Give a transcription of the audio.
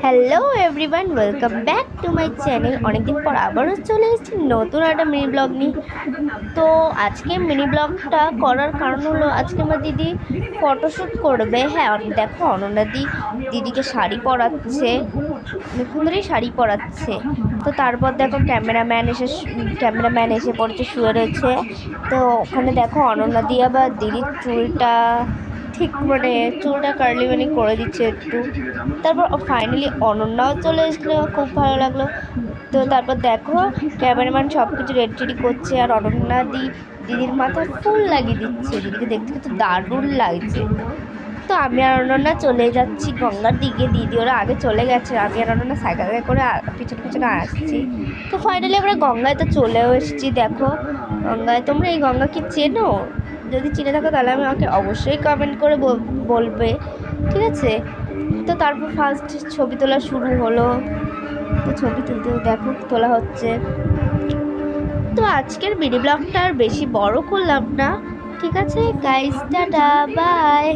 Hello everyone, welcome back to my channel. অনেকদিন পর আবারও চলে এসেছি নতুন একটা মিনি ব্লগ নিয়ে। তো আজকে মিনি ব্লগটা করার কারণ হলো, আজকে আমার দিদি ফটোশ্যুট করবে। হ্যাঁ, দেখো অনন্যা দিদিকে শাড়ি পরাচ্ছে, অনেকক্ষণ ধরেই শাড়ি পরাচ্ছে। তো তারপর দেখো ক্যামেরাম্যান এসে পড়েছে, শুয়ে রয়েছে। তো ওখানে দেখো অনন্যা দি আবার দিদির চুলটা ঠিক চুলটা কার্লি করে দিচ্ছে একটু। তারপর ফাইনালি অনন্যাও চলে এসলো, খুব ভালো লাগলো। তো তারপর দেখো ক্যামেরাম্যান সব কিছু রেডি করছে, আর দিদির মাথায় ফুল লাগিয়ে দিচ্ছে। দিদিকে দেখতে কিন্তু দারুণ লাগছে। তো আমি আর অনন্যা চলে যাচ্ছি গঙ্গার দিকে। দিদি ওরা আগে চলে গেছে, আমি আর অনন্যা সাইকেলে করে পিছনে পিছনে আসছি। তো ফাইনালি আমরা গঙ্গায় তো চলেও এসেছি। দেখো গঙ্গায়, তোমরা এই গঙ্গা কি চেনো? যদি চিনে থাকো তাহলে আমাকে অবশ্যই কমেন্ট করে বলবে, ঠিক আছে? তো তারপর ফার্স্ট ছবি তোলা শুরু হলো। তো ছবি তুলতে দেখো তোলা হচ্ছে। তো আজকের মিনি ব্লগটা আর বেশি বড় করলাম না, ঠিক আছে গাইস, টাটা বাই।